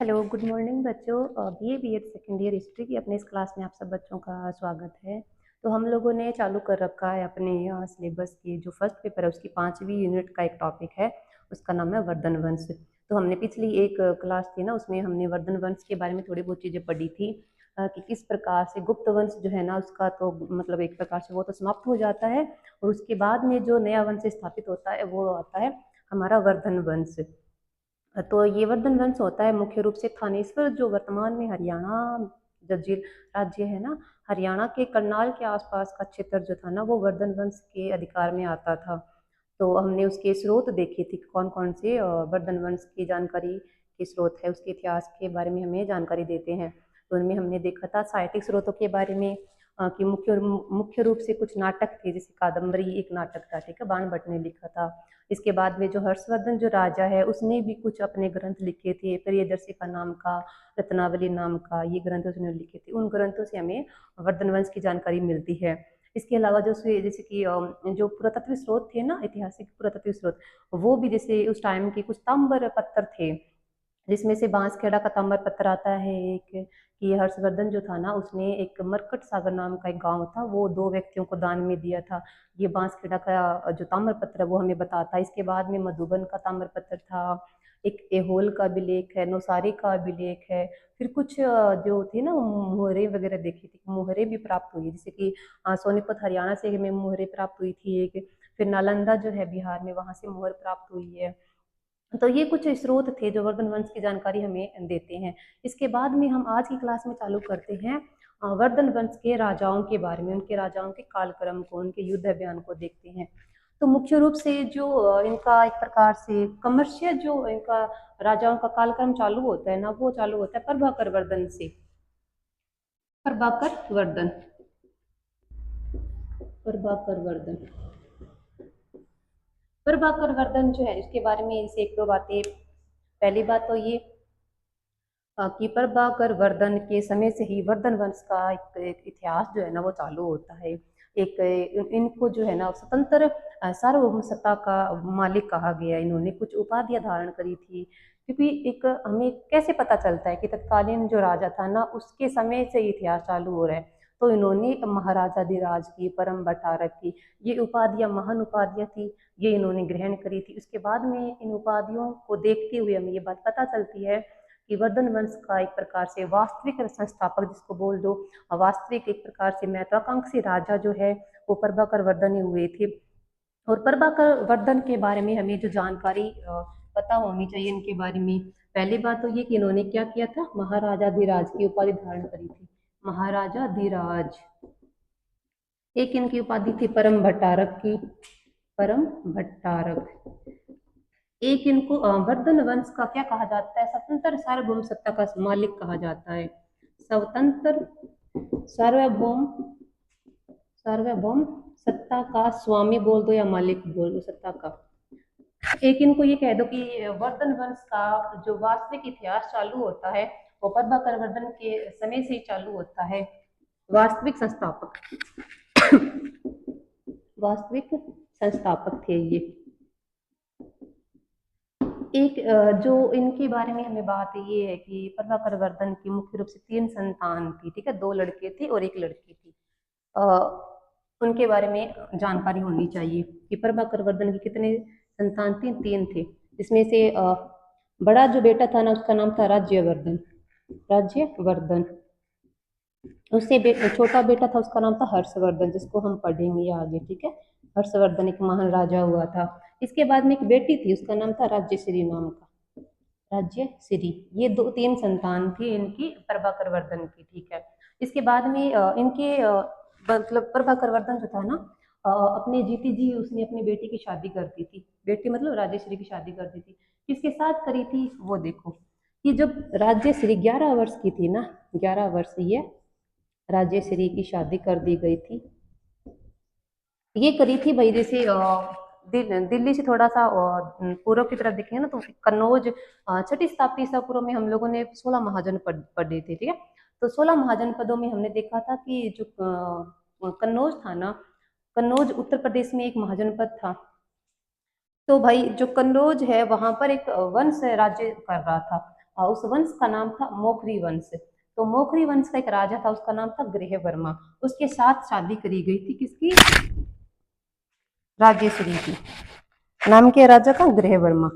Hello, good morning बच्चों। BA BEd second year history की अपने इस क्लास में आप सब बच्चों का स्वागत है। तो हम लोगों ने चालू कर रखा है अपने सिलेबस की जो फर्स्ट पेपर है उसकी 5वीं यूनिट का एक टॉपिक है, उसका नाम है वर्धन वंश। तो हमने पिछली एक क्लास थी ना, उसमें हमने वर्धन वंश के बारे में थोड़ी बहुत चीज़ें पढ़ी थी कि किस प्रकार से गुप्त वंश जो है ना उसका तो मतलब एक प्रकार से वो तो समाप्त हो जाता है और उसके बाद में जो नया वंश स्थापित होता है वो आता है हमारा वर्धन वंश। तो ये वर्धन वंश होता है मुख्य रूप से थानेश्वर जो वर्तमान में हरियाणा जजीर राज्य है ना, हरियाणा के करनाल के आसपास का क्षेत्र जो था ना वो वर्धन वंश के अधिकार में आता था। तो हमने उसके स्रोत देखे थे कौन कौन से वर्धन वंश की जानकारी के स्रोत है, उसके इतिहास के बारे में हमें जानकारी देते हैं। तो उनमें हमने देखा था साहित्यिक स्रोतों के बारे में कि मुख्य मुख्य रूप से कुछ नाटक थे, जैसे कादम्बरी एक नाटक था, ठीक है, बाण भट्ट ने लिखा था। इसके बाद में जो हर्षवर्धन जो राजा है उसने भी कुछ अपने ग्रंथ लिखे थे, प्रियदर्शी का नाम का, रत्नावली नाम का, ये ग्रंथ उसने लिखे थे। उन ग्रंथों से हमें वर्धन वंश की जानकारी मिलती है। इसके अलावा जो जैसे कि जो पुरातत्व स्रोत थे ना, ऐतिहासिक पुरातत्व स्रोत, वो भी जैसे उस टाइम के कुछ ताम्र पत्थर थे, जिसमें से बांसखेड़ा का ताम्र पत्थर आता है एक, कि हर्षवर्धन जो था ना उसने एक मरकट सागर नाम का एक गांव था वो 2 व्यक्तियों को दान में दिया था। ये बांसखेड़ा का जो ताम्र पत्र है वो हमें बताता है। इसके बाद में मधुबन का ताम्र पत्र था, एक एहोल का अभिलेख है, नौसारी का अभिलेख है। फिर कुछ जो थे ना मुहरे वगैरह देखी थी, मुहरे भी प्राप्त हुई, जैसे कि सोनीपत हरियाणा से हमें मुहरे प्राप्त हुई थी एक। फिर नालंदा जो है बिहार में, वहां से मुहर प्राप्त हुई है। तो ये कुछ स्रोत थे जो वर्धन वंश की जानकारी हमें देते हैं। इसके बाद में हम आज की क्लास में चालू करते हैं वर्धन वंश के राजाओं के बारे में, उनके राजाओं के कालक्रम को, उनके युद्ध अभियान को देखते हैं। तो मुख्य रूप से जो इनका एक प्रकार से कमर्शियल जो इनका राजाओं का कालक्रम चालू होता है ना, वो चालू होता है प्रभाकर वर्धन से। प्रभाकर वर्धन, प्रभाकर वर्धन, प्रभाकर वर्धन जो है इसके बारे में इसे एक दो बातें। पहली बात तो ये कि प्रभाकर वर्धन के समय से ही वर्धन वंश का एक इतिहास जो है ना वो चालू होता है। एक इनको जो है ना स्वतंत्र सार्वभौम सत्ता का मालिक कहा गया। इन्होंने कुछ उपाधियां धारण करी थी, क्योंकि एक हमें कैसे पता चलता है कि तत्कालीन जो राजा था ना उसके समय से इतिहास चालू हो रहा है। तो इन्होंने महाराजाधिराज की, परम भट्टारक की, ये उपाधियां महान उपाधियां थी, ये इन्होंने ग्रहण करी थी। उसके बाद में इन उपाधियों को देखते हुए हमें ये बात पता चलती है कि वर्धन वंश का एक प्रकार से वास्तविक संस्थापक जिसको बोल दो, वास्तविक एक प्रकार से महत्वाकांक्षी राजा जो है वो प्रभाकर वर्धन ही हुए थे। और प्रभाकर वर्धन के बारे में हमें जो जानकारी पता होनी चाहिए इनके बारे में, पहली बात तो ये कि इन्होंने क्या किया था, महाराजाधिराज की उपाधि धारण करी थी, महाराजाधिराज। एक इनकी उपाधि थी परम भट्टारक की, परम भट्टारक। एक इनको वर्धन वंश का क्या कहा जाता है, स्वतंत्र सार्वभौम सत्ता का मालिक कहा जाता है। स्वतंत्र सार्वभौम, सार्वभौम सत्ता का स्वामी बोल दो या मालिक बोल दो सत्ता का। एक इनको ये कह दो कि वर्धन वंश का जो वास्तविक इतिहास चालू होता है वो प्रभाकर वर्धन के समय से ही चालू होता है। वास्तविक संस्थापक, वास्तविक संस्थापक थे ये। एक जो इनके बारे में हमें बात ये है कि प्रभाकर वर्धन की मुख्य रूप से 3 संतान थी, ठीक है, 2 लड़के थे और 1 लड़की थी। उनके बारे में जानकारी होनी चाहिए कि प्रभाकर वर्धन की कितने संतान थी, 3 थे। जिसमें से बड़ा जो बेटा था ना उसका नाम था राज्यवर्धन, राज्यवर्धन। उससे छोटा बेटा था उसका नाम था हर्षवर्धन, जिसको हम पढ़ेंगे आगे, ठीक है। हर्षवर्धन एक महान राजा हुआ था। इसके बाद में एक बेटी थी उसका नाम था राज्यश्री नाम का, राज्यश्री। ये 2-3 संतान थी इनकी प्रभाकर वर्धन की, ठीक है। इसके बाद में इनके मतलब प्रभाकर वर्धन जो था ना अपने जीती जी उसने अपनी बेटी की शादी कर दी थी। बेटी मतलब राज्यश्री की शादी कर दी थी। किसके साथ करी थी वो देखो, कि जब राज्यश्री 11 वर्ष की थी ना, 11 वर्ष ये राज्यश्री की शादी कर दी गई थी। ये करी थी भाई, जैसे दिल्ली से थोड़ा सा पूर्व की तरफ देखेंगे ना तो कन्नौज, छठी शताब्दी ईसा पूर्व में हम लोगों ने 16 महाजनपद पढ़े थे, ठीक है। तो 16 महाजनपदों में हमने देखा था कि जो कन्नौज था ना, कन्नौज उत्तर प्रदेश में एक महाजनपद था। तो भाई जो कन्नौज है वहां पर एक वंश राज्य कर रहा था। उस वंश का नाम था मौखरी वंश। तो मौखरी वंश का एक राजा था, उसका नाम था गृहवर्मा। उसके साथ शादी करी गई थी किसकी? राजेश्वरी की। नाम क्या है राजा का? गृहवर्मा।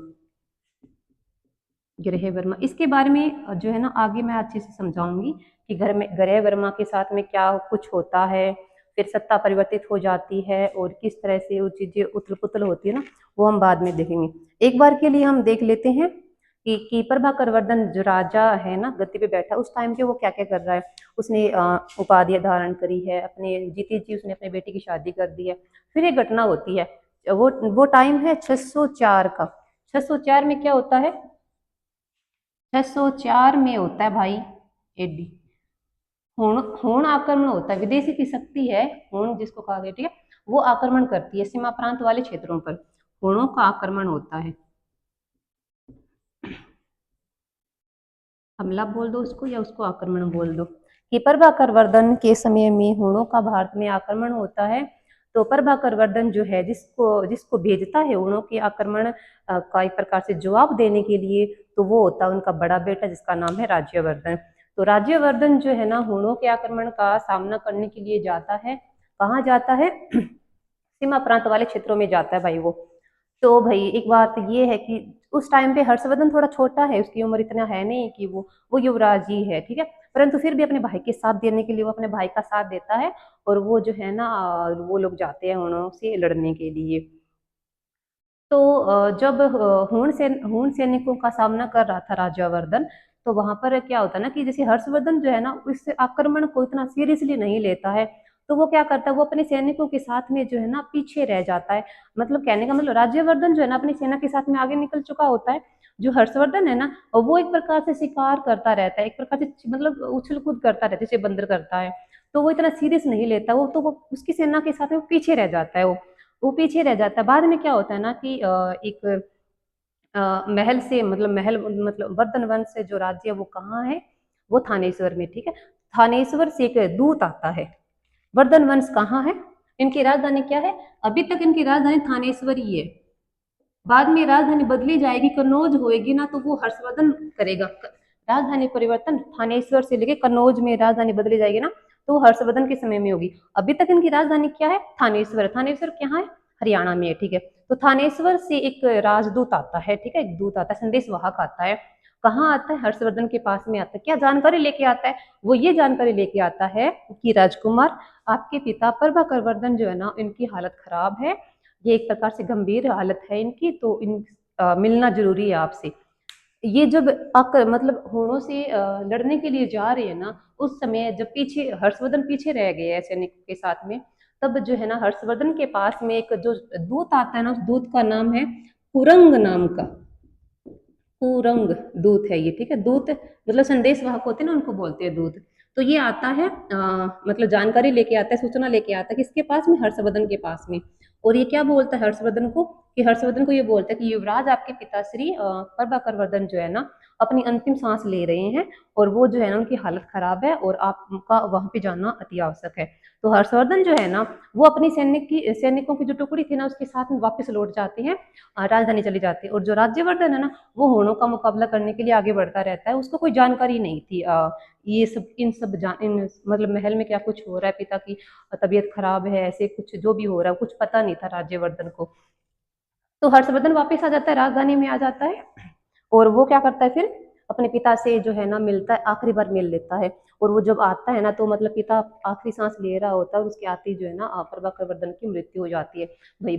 गृहवर्मा, इसके बारे में जो है ना आगे मैं अच्छे से समझाऊंगी कि घर में गृहवर्मा के साथ में क्या कुछ होता है, फिर सत्ता परिवर्तित हो जाती है और किस तरह से वो चीजें उथल पुथल होती है ना, वो हम बाद में देखेंगे। एक बार के लिए हम देख लेते हैं कि प्रभाकर वर्धन जो राजा है ना, गद्दी पे बैठा, उस टाइम पे वो क्या क्या कर रहा है। उसने उपाधियां धारण करी है, अपने जीती जी उसने अपने बेटी की शादी कर दी है। फिर एक घटना होती है, वो टाइम है 604 का। 604 में क्या होता है? 604 में होता है भाई एडी, हूण हूण आक्रमण होता है। विदेशी की शक्ति है हूण जिसको कहा गया, ठीक है, वो आक्रमण करती है सीमा प्रांत वाले क्षेत्रों पर। हूणों का आक्रमण होता है। हमला बोल दो उसको या उसको आक्रमण बोल दो। कि प्रभाकर वर्धन के समय में हूणों का भारत में आक्रमण होता है। तो प्रभाकर वर्धन जो है जिसको जिसको भेजता है हूणों के आक्रमण का एक प्रकार से जवाब देने के लिए, तो वो होता है उनका बड़ा बेटा जिसका नाम है राज्यवर्धन। तो राज्यवर्धन जो है ना हूणों के आक्रमण का सामना करने के लिए जाता है। कहाँ जाता है? सीमा प्रांत वाले क्षेत्रों में जाता है भाई वो। तो भाई एक बात ये है कि उस टाइम पे हर्षवर्धन थोड़ा छोटा है, उसकी उम्र इतना है नहीं कि वो युवराज ही है, ठीक है, परंतु फिर भी अपने भाई के साथ देने के लिए वो अपने भाई का साथ देता है। और वो जो है ना वो लोग जाते हैं उनसे लड़ने के लिए। तो जब हूण सैनिकों का सामना कर रहा था राज्यवर्धन, तो वहां पर क्या होता है ना कि जैसे हर्षवर्धन जो है ना इस आक्रमण को इतना सीरियसली नहीं लेता है। तो वो क्या करता है, वो अपने सैनिकों के साथ में जो है ना पीछे रह जाता है। मतलब कहने का मतलब राज्यवर्धन जो है ना अपनी सेना के साथ में आगे निकल चुका होता है। जो हर्षवर्धन है ना वो एक प्रकार से शिकार करता रहता है, एक प्रकार से मतलब उछल कूद करता रहता है जैसे बंदर करता है। तो वो इतना सीरियस नहीं लेता, वो उसकी सेना के साथ में पीछे रह जाता है। वो पीछे रह जाता है। बाद में क्या होता है ना कि एक महल से महल मतलब वर्धन वंश से जो राज्य है वो कहाँ है? वो थानेश्वर में, ठीक है। थानेश्वर से एक दूत आता है। वर्धन वंश कहाँ है? इनकी राजधानी क्या है? अभी तक इनकी राजधानी थानेश्वर ही है। बाद में राजधानी बदली जाएगी, कन्नौज होएगी ना, तो वो हर्षवर्धन करेगा राजधानी परिवर्तन। थानेश्वर से लेके कन्नौज में राजधानी बदली जाएगी ना, तो हर्षवर्धन के समय में होगी। अभी तक इनकी राजधानी क्या है? थानेश्वर। थानेश्वर कहाँ है? हरियाणा में है, ठीक है। तो थानेश्वर से एक राजदूत आता है, ठीक है, एक दूत आता है, संदेश वाहक आता है। कहाँ आता है? हर्षवर्धन के पास में आता है। क्या जानकारी लेके आता है? वो ये जानकारी लेके आता है कि राजकुमार, आपके पिता प्रभाकर वर्धन जो है ना इनकी हालत खराब है, ये एक प्रकार से गंभीर हालत है इनकी, तो मिलना जरूरी है आपसे। ये जब होड़ों से लड़ने के लिए जा रहे हैं ना, उस समय जब पीछे हर्षवर्धन पीछे रह गए हैं सैनिकों के साथ में, तब जो है ना हर्षवर्धन के पास में एक जो दूत आता है ना, उस दूत का नाम है कुरंग नाम का। कुरंग दूत है ये, ठीक है। दूत मतलब संदेश वाहक होते हैं ना, उनको बोलते हैं दूत। तो ये आता है मतलब जानकारी लेके आता है, सूचना लेके आता है किसके पास में? हर्षवर्धन के पास में। और ये क्या बोलता है हर्षवर्धन को? कि हर्षवर्धन को ये बोलता है कि युवराज आपके पिताश्री प्रभाकर वर्धन जो है ना अपनी अंतिम सांस ले रहे हैं, और वो जो है ना उनकी हालत खराब है, और आपका वहां पे जाना अति आवश्यक है। तो हर्षवर्धन जो है ना वो अपनी सैनिकों की जो टुकड़ी थी ना उसके साथ में वापस लौट जाते हैं, राजधानी चली जाती है। और जो राज्यवर्धन है ना वो होड़ों का मुकाबला करने के लिए आगे बढ़ता रहता है। उसको कोई जानकारी नहीं थी ये सब इन सब जान इन मतलब महल में क्या कुछ हो रहा है, पिता की तबीयत खराब है, ऐसे कुछ जो भी हो रहा है कुछ पता नहीं था राज्यवर्धन को। तो हर्षवर्धन वापस आ जाता है, राजधानी में आ जाता है, और वो क्या करता है फिर अपने पिता से जो है ना मिलता है, आखिरी बार मिल लेता है। और वो जब आता है ना तो पिता आखिरी सांस ले रहा होता है, और उसके आते ही जो है ना प्रभाकर वर्धन की मृत्यु हो जाती है। भाई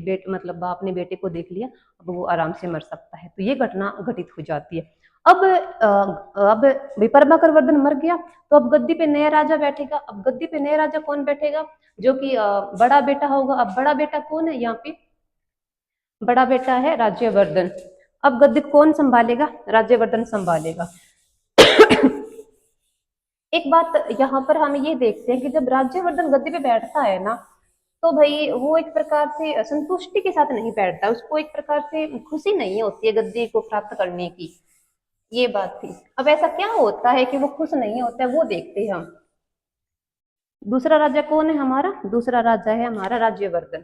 बाप ने बेटे को देख लिया, अब वो आराम से मर सकता है, तो ये घटना घटित हो जाती है। अब भाई प्रभाकर वर्धन मर गया, तो अब गद्दी पे नया राजा बैठेगा। अब गद्दी पे नया राजा कौन बैठेगा? जो कि बड़ा बेटा होगा। अब बड़ा बेटा कौन है यहाँ पे? बड़ा बेटा है राज्यवर्धन। अब गद्दी कौन संभालेगा? राज्यवर्धन संभालेगा। एक बात यहाँ पर हम ये देखते हैं कि जब राज्यवर्धन गद्दी पे बैठता है ना, तो भाई वो एक प्रकार से संतुष्टि के साथ नहीं बैठता, उसको एक प्रकार से खुशी नहीं होती है गद्दी को प्राप्त करने की। ये बात थी। अब ऐसा क्या होता है कि वो खुश नहीं होता है, वो देखते हैं हम। दूसरा राजा कौन है हमारा? दूसरा राजा है हमारा राज्यवर्धन।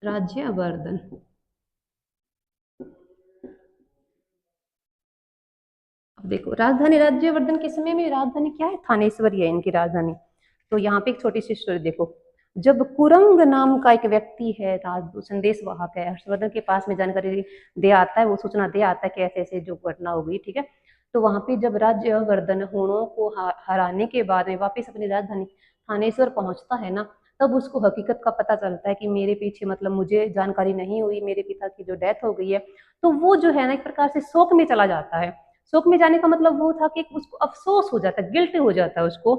राज्यवर्धन देखो राजधानी राज्यवर्धन के समय में राजधानी क्या है, थानेश्वरी है इनकी राजधानी। तो यहाँ पे एक छोटी सी स्टोरी देखो। जब कुरंग नाम का एक व्यक्ति है, राजदूत संदेश वाहक है, हर्षवर्धन के पास में जानकारी दे आता है, वो सूचना दे आता है कि ऐसे ऐसे जो घटना हो गई, ठीक है। तो वहां पे जब राज्यवर्धन हुणों को हराने के बाद में वापस अपनी राजधानी थानेश्वर पहुंचता है ना, तब उसको हकीकत का पता चलता है कि मेरे पीछे मतलब मुझे जानकारी नहीं हुई, मेरे पिता की जो डेथ हो गई है। तो वो जो है ना एक प्रकार से शोक में चला जाता है। शोक में जाने का मतलब वो था कि उसको अफसोस हो जाता है, गिल्ट हो जाता है उसको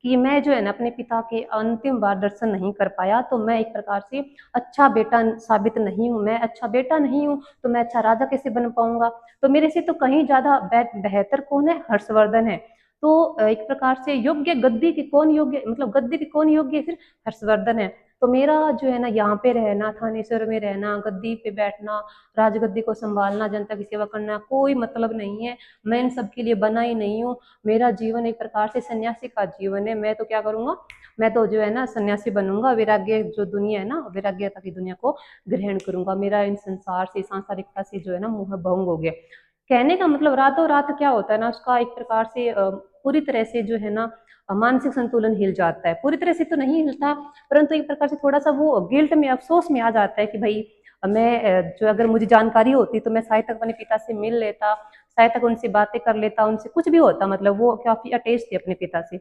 कि मैं जो है ना अपने पिता के अंतिम बार दर्शन नहीं कर पाया, तो मैं एक प्रकार से अच्छा बेटा साबित नहीं हूँ, मैं अच्छा बेटा नहीं हूँ, तो मैं अच्छा राजा कैसे बन पाऊंगा। तो मेरे से तो कहीं ज्यादा बेहतर कौन है, हर्षवर्धन है। तो एक प्रकार से योग्य गद्दी की कौन योग्य, मतलब गद्दी की कौन योग्य है, फिर हर्षवर्धन है। तो मेरा जो है ना यहाँ पे रहना, थानेश्वर में रहना, गद्दी पे बैठना, राजगद्दी को संभालना, जनता की सेवा करना कोई मतलब नहीं है। मैं इन सब के लिए बना ही नहीं हूँ। मेरा जीवन एक प्रकार से सन्यासी का जीवन है। मैं तो क्या करूंगा, मैं तो जो है ना सन्यासी बनूंगा, वैराग्य जो दुनिया है ना, वैराग्यता की दुनिया को ग्रहण करूंगा। मेरा इन संसार से, सांसारिकता से जो है ना मोह भंग हो गया। कहने का मतलब रातों रात क्या होता है ना, उसका एक प्रकार से पूरी तरह से जो है ना मानसिक संतुलन हिल जाता है। पूरी तरह से तो नहीं हिलता, परंतु एक प्रकार से थोड़ा सा वो गिल्ट में, अफसोस में आ जाता है कि भाई मैं जो अगर मुझे जानकारी होती तो मैं शायद तक अपने पिता से मिल लेता, शायद तक उनसे बातें कर लेता, उनसे कुछ भी होता, मतलब वो काफी अटैच थे अपने पिता से।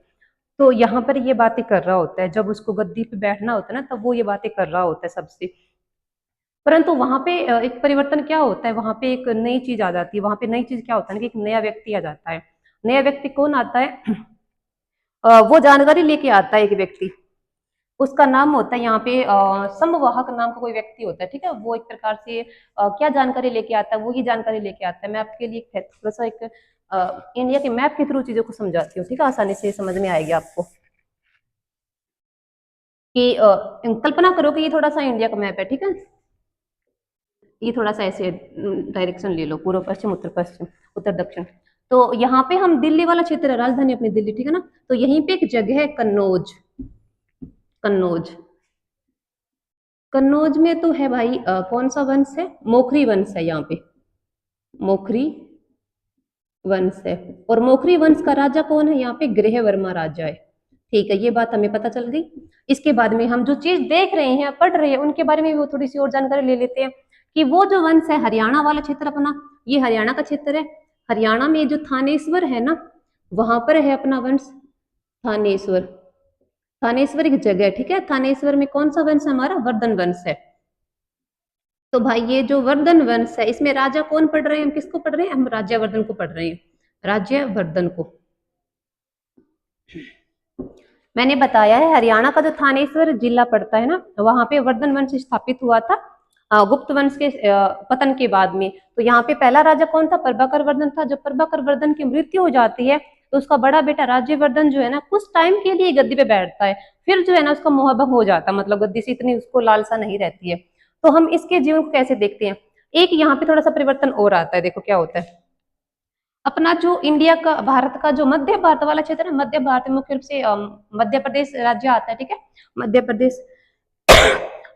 तो यहाँ पर ये बातें कर रहा होता है, जब उसको गद्दी पे बैठना होता है ना, तब वो ये बातें कर रहा होता है सबसे। परंतु वहां पे एक परिवर्तन क्या होता है, वहां पे एक नई चीज आ जाती है। वहां पे नई चीज क्या होता है कि एक नया व्यक्ति आ जाता है। नया व्यक्ति कौन आता है? वो जानकारी लेके आता है एक व्यक्ति, उसका नाम होता है यहाँ पे संवाहक नाम का कोई व्यक्ति होता है, ठीक है। वो एक प्रकार से क्या जानकारी लेके आता है, वो ही जानकारी लेके आता है। मैं आपके लिए थोड़ा सा एक इंडिया के मैप के थ्रू चीजों को समझाती हूँ, ठीक है, आसानी से समझ में आएगी आपको। कि कल्पना करो कि ये थोड़ा सा इंडिया का मैप है, ठीक है। ये थोड़ा सा ऐसे डायरेक्शन ले लो, पूर्व पश्चिम, उत्तर पश्चिम, उत्तर दक्षिण। तो यहाँ पे हम दिल्ली वाला क्षेत्र है, राजधानी अपनी दिल्ली, ठीक है ना। तो यहीं पे एक जगह है कन्नौज। कन्नौज, कन्नौज में तो है भाई कौन सा वंश है, मोखरी वंश है यहाँ पे, मोखरी वंश है। और मोखरी वंश का राजा कौन है, यहाँ पे गृहवर्मा राजा है। ठीक है, ये बात हमें पता चल गई। इसके बाद में हम जो चीज देख रहे हैं, पढ़ रहे हैं, उनके बारे में वो थोड़ी सी और जानकारी ले लेते हैं कि वो जो वंश है, हरियाणा वाला क्षेत्र अपना, ये हरियाणा का क्षेत्र है। हरियाणा में जो थानेश्वर है ना, वहां पर है अपना वंश थानेश्वर। थानेश्वर एक जगह, ठीक है। थानेश्वर में कौन सा वंश है हमारा, वर्धन वंश है। तो भाई ये जो वर्धन वंश है, इसमें राजा कौन पढ़ रहे हैं, हम किसको पढ़ रहे हैं, हम राज्यवर्धन को पढ़ रहे हैं, राज्यवर्धन को। मैंने बताया है हरियाणा का जो थानेश्वर जिला पड़ता है ना, वहां पे वर्धन वंश स्थापित हुआ था गुप्त वंश के पतन के बाद में। तो यहाँ पे पहला राजा कौन था, प्रभाकर वर्धन था। जब प्रभाकर वर्धन की मृत्यु हो जाती है, तो उसका बड़ा बेटा राज्यवर्धन जो है ना, कुछ टाइम के लिए गद्दी पे बैठता है, फिर जो है ना उसका मोह भंग हो जाता है, मतलब गद्दी से इतनी उसको लालसा नहीं रहती है। तो हम इसके जीवन को कैसे देखते हैं, एक यहाँ पे थोड़ा सा परिवर्तन और आता है। देखो क्या होता है, अपना जो इंडिया का, भारत का जो मध्य भारत वाला क्षेत्र है, मध्य भारत में मुख्य रूप से मध्य प्रदेश राज्य आता है, ठीक है। मध्य प्रदेश,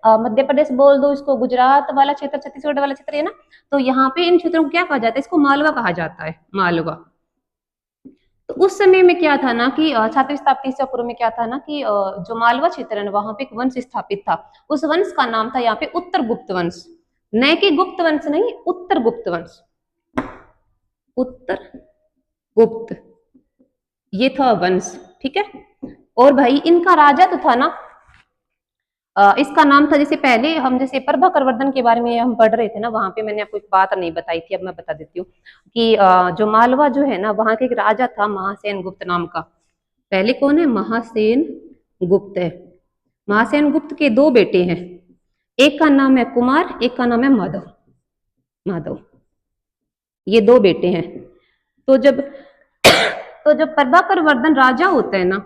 मध्य प्रदेश बोल दो इसको, गुजरात वाला क्षेत्र, छत्तीसगढ़ वाला क्षेत्र है ना। तो यहाँ पे इन क्षेत्रों को क्या कहा जाता है, इसको मालवा कहा जाता है, मालवा। तो उस समय में क्या था ना कि 7वीं शताब्दी ईसा पूर्व में क्या था ना कि जो मालवा क्षेत्र है ना, वहां पे एक वंश स्थापित था। उस वंश का नाम था यहाँ पे उत्तर गुप्त वंश, न कि गुप्त वंश नहीं, उत्तर गुप्त वंश, उत्तर गुप्त, ये था वंश, ठीक है। और भाई इनका राजा तो था ना, इसका नाम था, जैसे पहले हम जैसे प्रभाकर वर्धन के बारे में हम पढ़ रहे थे ना, वहां पे मैंने आपको एक बात नहीं बताई थी, अब मैं बता देती हूँ कि जो मालवा जो है ना, वहां के एक राजा था महासेन गुप्त नाम का। पहले कौन है, महासेन गुप्त है। महासेन गुप्त के दो बेटे हैं, एक का नाम है कुमार, एक का नाम है माधव। माधव, ये दो बेटे हैं। तो जब तो जब प्रभाकर वर्धन राजा होता है ना,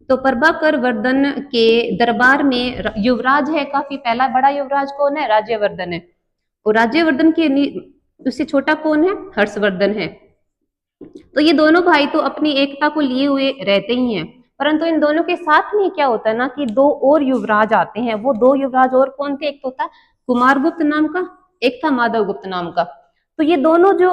तो प्रभाकर वर्धन के दरबार में युवराज है काफी, पहला बड़ा युवराज कौन है, राज्यवर्धन है। और राज्यवर्धन के उससे छोटा कौन है, हर्षवर्धन है। तो ये दोनों भाई तो अपनी एकता को लिए हुए रहते ही हैं, परंतु इन दोनों के साथ में क्या होता है ना कि दो और युवराज आते हैं। वो दो युवराज और कौन थे, एक तो था कुमार गुप्त नाम का, एक था माधव गुप्त नाम का। तो ये दोनों जो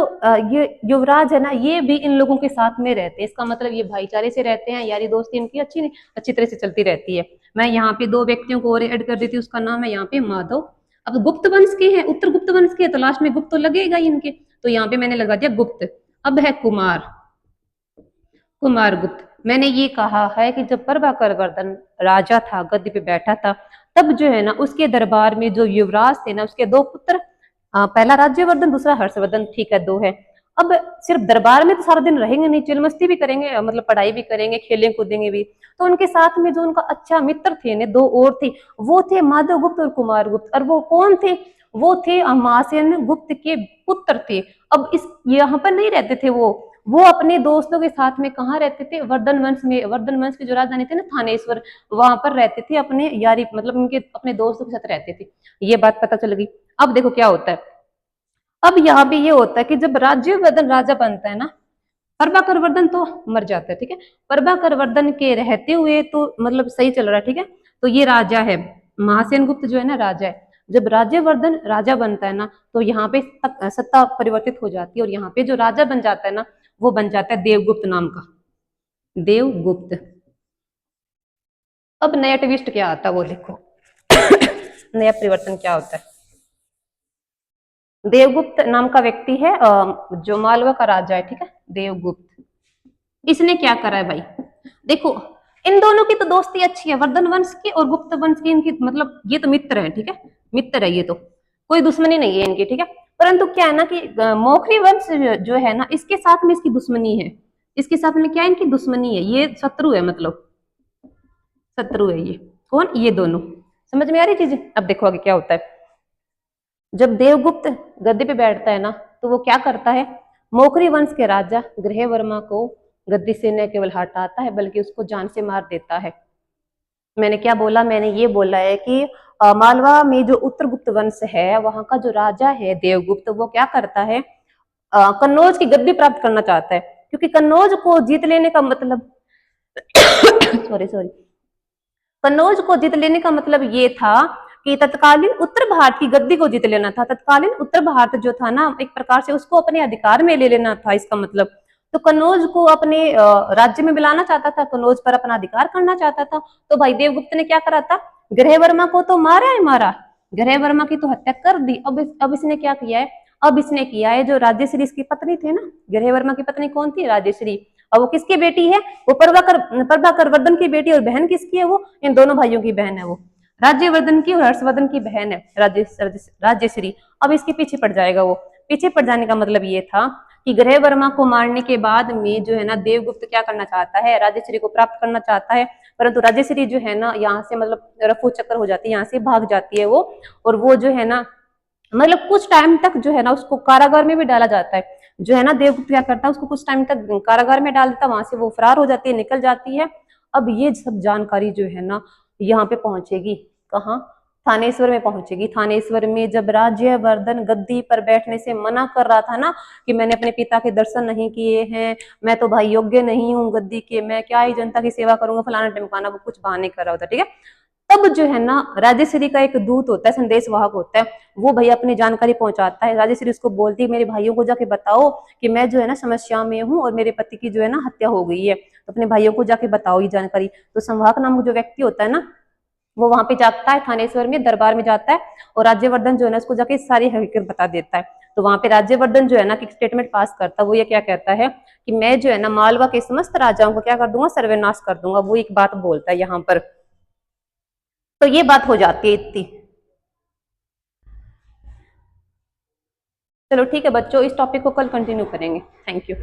ये युवराज है ना, ये भी इन लोगों के साथ में रहते हैं। इसका मतलब ये भाईचारे से रहते हैं, यारी दोस्ती इनकी अच्छी तरह से चलती रहती है। मैं यहाँ पे दो व्यक्तियों को और ऐड कर देती हूँ, उसका नाम है यहाँ पे माधव। अब गुप्त वंश के हैं, उत्तर गुप्त वंश के, तो लास्ट में गुप्त तो लगेगा ही इनके, तो यहाँ पे मैंने लगा दिया गुप्त। अब है कुमार, कुमार गुप्त। मैंने ये कहा है कि जब प्रभाकर वर्धन राजा था, गद्दी पे बैठा था, तब जो है ना उसके दरबार में जो युवराज थे ना, उसके दो पुत्र, पहला राज्यवर्धन, दूसरा हर्षवर्धन, ठीक है दो है। अब सिर्फ दरबार में तो सारा दिन रहेंगे नहीं, चिल मस्ती भी करेंगे, मतलब पढ़ाई भी करेंगे, खेलें कूदेंगे भी। तो उनके साथ में जो उनका अच्छा मित्र थे ने, दो और थे, वो थे माधव गुप्त और कुमार गुप्त। और वो कौन थे? वो थे मासेन गुप्त के पुत्र थे। अब इस यहाँ पर नहीं रहते थे वो अपने दोस्तों के साथ में कहाँ रहते थे? वर्धन वंश में। वर्धन वंश की जो राजधानी थी ना थानेश्वर, वहां पर रहते थे, अपने यारी मतलब उनके अपने दोस्तों के साथ रहते थे। ये बात पता चल गई। अब देखो क्या होता है। अब यहाँ पे ये होता है कि जब राज्यवर्धन राजा बनता है ना, प्रभाकर वर्धन तो मर जाता है, ठीक है। प्रभाकर वर्धन के रहते हुए तो मतलब सही चल रहा है, ठीक है। तो ये राजा है, महासेन गुप्त जो है ना राजा है। जब राज्यवर्धन राजा बनता है ना, तो यहाँ पे सत्ता परिवर्तित हो जाती है, और यहाँ पे जो राजा बन जाता है ना, वो बन जाता है देवगुप्त नाम का, देवगुप्त। अब नया ट्विस्ट क्या आता है वो देखो। नया परिवर्तन क्या होता है। देवगुप्त नाम का व्यक्ति है, जो मालवा का राजा है, ठीक है, देवगुप्त। इसने क्या करा है भाई, देखो इन दोनों की तो दोस्ती अच्छी है, वर्धन वंश की और गुप्त वंश की, इनकी मतलब ये तो मित्र है, ठीक है, मित्र है, ये तो कोई दुश्मनी नहीं है इनकी, ठीक है। परंतु क्या है ना कि मौखरी वंश जो है ना, इसके साथ में इसकी दुश्मनी है। इसके साथ में क्या है, इनकी दुश्मनी है, ये शत्रु है, मतलब शत्रु है ये। कौन? ये दोनों। समझ में आ रही चीजें? अब देखो आगे क्या होता है। जब देवगुप्त गद्दी पे बैठता है ना, तो वो क्या करता है, मौखरी वंश के राजा गृहवर्मा को गद्दी से न केवल हटाता है, बल्कि उसको जान से मार देता है। मैंने क्या बोला? मैंने ये बोला है कि मालवा में जो उत्तरगुप्त वंश है, वहां का जो राजा है देवगुप्त, वो क्या करता है, कन्नौज की गद्दी प्राप्त करना चाहता है। क्योंकि कन्नौज को जीत लेने का मतलब सॉरी सॉरी, कन्नौज को जीत लेने का मतलब ये था कि तत्कालीन उत्तर भारत की गद्दी को जीत लेना था। तत्कालीन उत्तर भारत जो था ना, एक प्रकार से उसको अपने अधिकार में ले लेना था, इसका मतलब। तो कन्नौज को अपने राज्य में मिलाना चाहता था, कन्नौज पर अपना अधिकार करना चाहता था। तो भाई देवगुप्त ने क्या करा था, गृहवर्मा को तो मारा है, मारा, गृहवर्मा की तो हत्या कर दी। अब इसने क्या किया है, अब इसने किया है, जो राजेश्री इसकी पत्नी थी ना, गृहवर्मा की पत्नी कौन थी? राजेश्री। और वो किसकी बेटी है? वो प्रभाकर वर्धन की बेटी। और बहन किसकी है? वो इन दोनों भाइयों की बहन है, वो राज्यवर्धन की और हर्षवर्धन की बहन है, राजेश्री। अब इसके पीछे पड़ जाएगा वो। पीछे पड़ जाने का मतलब ये था कि गृहवर्मा को मारने के बाद में जो है ना, देवगुप्त क्या करना चाहता है, राजेश्री को प्राप्त करना चाहता है। परंतु राजेश्री जो है ना, यहाँ से मतलब रफू चक्कर हो जाती है, यहाँ से भाग जाती है वो। और वो जो है ना, मतलब कुछ टाइम तक जो है ना, उसको कारागार में भी डाला जाता है। जो है ना, देवगुप्त क्या करता है, उसको कुछ टाइम तक कारागार में डाल देता है, वहां से वो फरार हो जाती है, निकल जाती है। अब ये सब जानकारी जो है ना, यहाँ पे पहुंचेगी कहाँ? थानेश्वर में पहुंचेगी। थानेश्वर में जब राज्यवर्धन गद्दी पर बैठने से मना कर रहा था ना, कि मैंने अपने पिता के दर्शन नहीं किए हैं, मैं तो भाई योग्य नहीं हूँ गद्दी के, मैं क्या ही जनता की सेवा करूंगा, फलाना टिमकाना, वो कुछ बहाने कर रहा होता, ठीक है। तब जो है ना, राजेश्री का एक दूत होता है, संदेश वाहक होता है, वो भैया अपनी जानकारी पहुंचाता है। राजेश्री उसको बोलती है, मेरे भाइयों को जाके बताओ कि मैं जो है ना समस्या में हूँ, और मेरे पति की जो है ना हत्या हो गई है, तो अपने भाइयों को जाके बताओ ये जानकारी। तो संवाहक नाम जो व्यक्ति होता है ना, वो वहां पे जाता है, थानेश्वर में दरबार में जाता है, और राज्यवर्धन जो है ना उसको जाके सारी हकीकत बता देता है। तो वहां पे राज्यवर्धन जो है ना एक स्टेटमेंट पास करता है। वो ये क्या कहता है कि मैं जो है ना मालवा के समस्त राजाओं को क्या कर दूंगा, सर्वनाश कर दूंगा। वो एक बात बोलता है यहाँ पर। तो ये बात हो जाती है इतनी। चलो ठीक है बच्चों, इस टॉपिक को कल कंटिन्यू करेंगे। Thank you.